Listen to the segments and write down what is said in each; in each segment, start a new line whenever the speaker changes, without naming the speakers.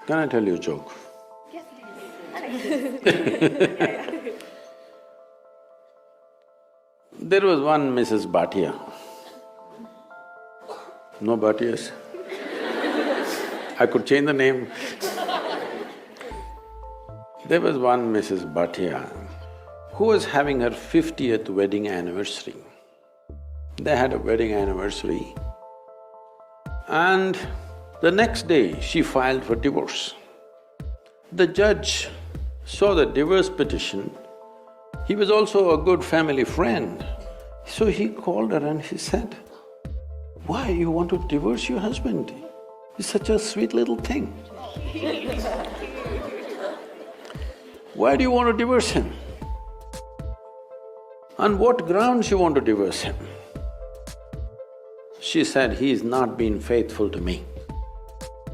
Can I tell you a joke?
Yes, please.
There was one Mrs. Bhatia. No Bhatias? I could change the name. There was one Mrs. Bhatia who was having her 50th wedding anniversary. They had a wedding anniversary and the next day she filed for divorce. The judge saw the divorce petition. He was also a good family friend. So he called her and he said, "Why you want to divorce your husband? He's such a sweet little thing. Why do you want to divorce him? On what grounds you want to divorce him?" She said, "He's not been faithful to me.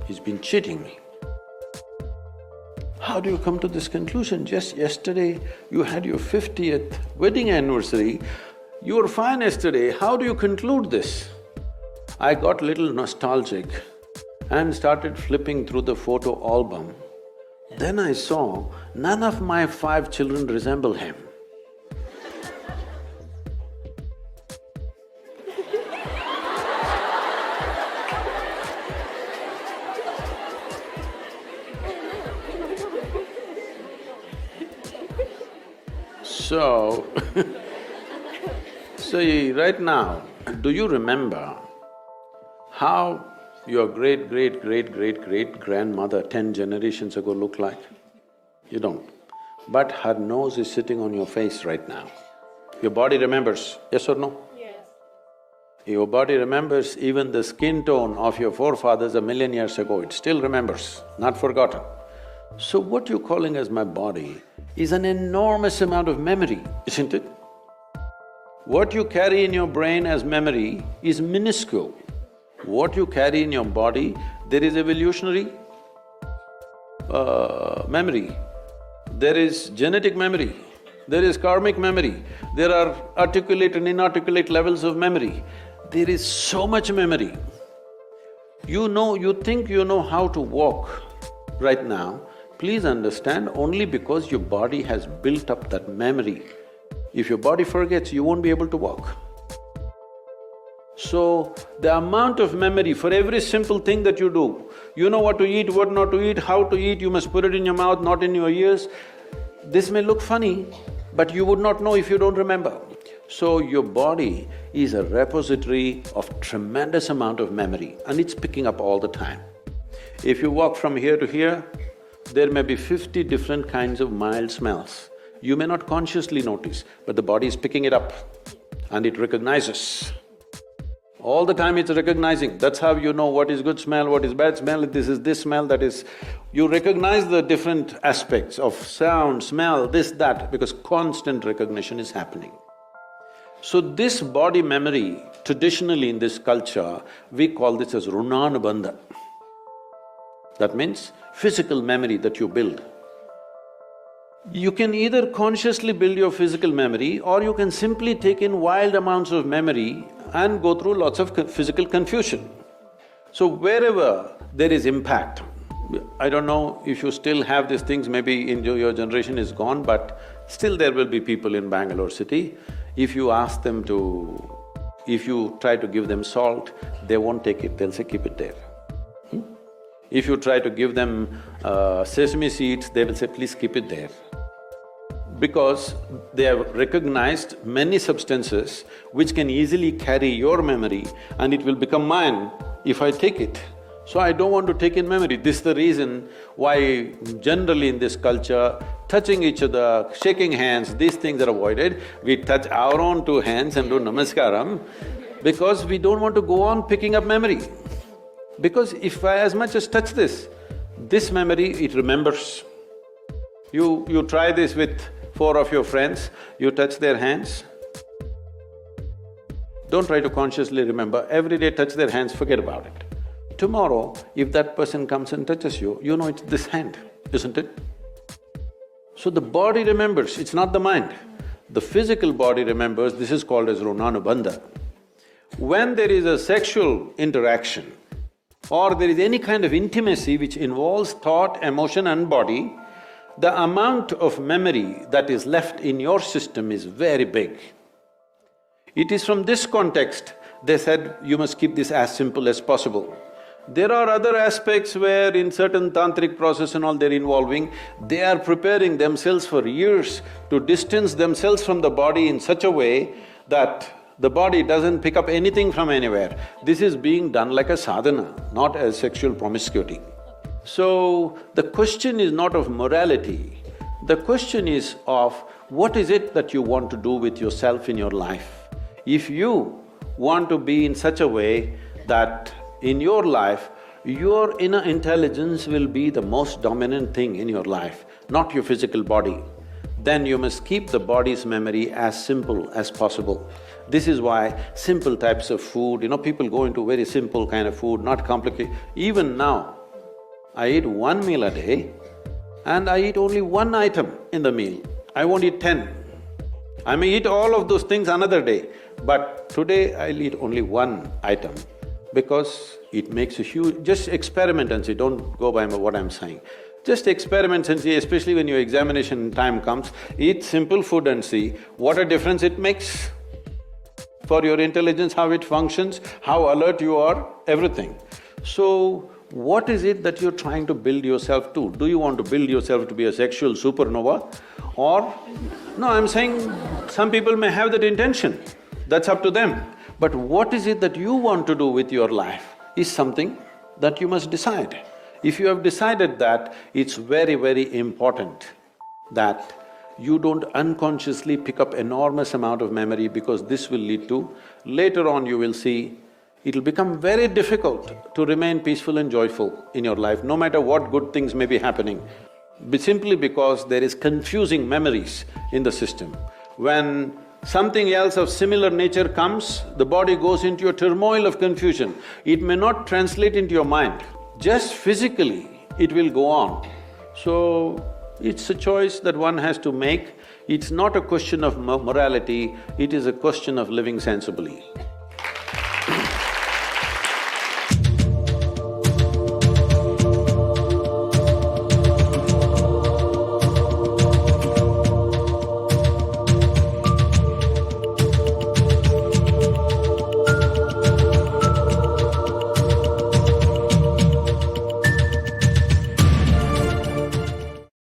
He's been cheating me." How do you come to this conclusion? Just yesterday you had your 50th wedding anniversary, you were fine yesterday, how do you conclude this? I got little nostalgic and started flipping through the photo album. Then I saw none of my 5 children resemble him. So, right now, do you remember how your great-great-great-great-great-grandmother 10 generations ago looked like? You don't. But her nose is sitting on your face right now. Your body remembers, yes or no?
Yes.
Your body remembers even the skin tone of your forefathers 1,000,000 years ago, it still remembers, not forgotten. So what you're calling as my body is an enormous amount of memory, isn't it? What you carry in your brain as memory is minuscule. What you carry in your body, there is evolutionary memory, there is genetic memory, there is karmic memory, there are articulate and inarticulate levels of memory. There is so much memory. You think you know how to walk right now, please understand only because your body has built up that memory. If your body forgets, you won't be able to walk. So, the amount of memory for every simple thing that you do, you know what to eat, what not to eat, how to eat, you must put it in your mouth, not in your ears. This may look funny, but you would not know if you don't remember. So, your body is a repository of tremendous amount of memory and it's picking up all the time. If you walk from here to here, there may be 50 different kinds of mild smells. You may not consciously notice, but the body is picking it up and it recognizes. All the time it's recognizing, that's how you know what is good smell, what is bad smell, this is this smell, that is… You recognize the different aspects of sound, smell, this, that, because constant recognition is happening. So this body memory, traditionally in this culture, we call this as runanubandha. That means physical memory that you build. You can either consciously build your physical memory or you can simply take in wild amounts of memory and go through lots of physical confusion. So wherever there is impact, I don't know if you still have these things, maybe in your generation is gone, but still there will be people in Bangalore city, if you ask them to… if you try to give them salt, they won't take it, they'll say, keep it there. If you try to give them sesame seeds, they will say, please keep it there. Because they have recognized many substances which can easily carry your memory and it will become mine if I take it. So I don't want to take in memory. This is the reason why generally in this culture, touching each other, shaking hands, these things are avoided. We touch our own 2 hands and do namaskaram because we don't want to go on picking up memory. Because if I as much as touch this memory, it remembers. You try this with 4 of your friends, you touch their hands. Don't try to consciously remember, every day touch their hands, forget about it. Tomorrow, if that person comes and touches you, you know it's this hand, isn't it? So the body remembers, it's not the mind. The physical body remembers, this is called as runanubandha. When there is a sexual interaction, or there is any kind of intimacy which involves thought, emotion and body, the amount of memory that is left in your system is very big. It is from this context they said you must keep this as simple as possible. There are other aspects where in certain tantric process and all they're involving, they are preparing themselves for years to distance themselves from the body in such a way that the body doesn't pick up anything from anywhere. This is being done like a sadhana, not as sexual promiscuity. So, the question is not of morality, the question is of what is it that you want to do with yourself in your life. If you want to be in such a way that in your life, your inner intelligence will be the most dominant thing in your life, not your physical body, then you must keep the body's memory as simple as possible. This is why simple types of food, people go into very simple kind of food, not complicated. Even now, I eat one meal a day and I eat only one item in the meal. I won't eat 10. I may eat all of those things another day, but today I'll eat only one item because it makes a huge… Just experiment and see, don't go by what I'm saying. Just experiment and see, especially when your examination time comes, eat simple food and see what a difference it makes for your intelligence, how it functions, how alert you are, everything. So, what is it that you're trying to build yourself to? Do you want to build yourself to be a sexual supernova? Or… No, I'm saying some people may have that intention, that's up to them. But what is it that you want to do with your life is something that you must decide. If you have decided that, it's very, very important that you don't unconsciously pick up enormous amount of memory because this will lead to… Later on you will see, it'll become very difficult to remain peaceful and joyful in your life, no matter what good things may be happening, simply because there is confusing memories in the system. When something else of similar nature comes, the body goes into a turmoil of confusion. It may not translate into your mind, just physically it will go on. So, it's a choice that one has to make. It's not a question of morality, it is a question of living sensibly.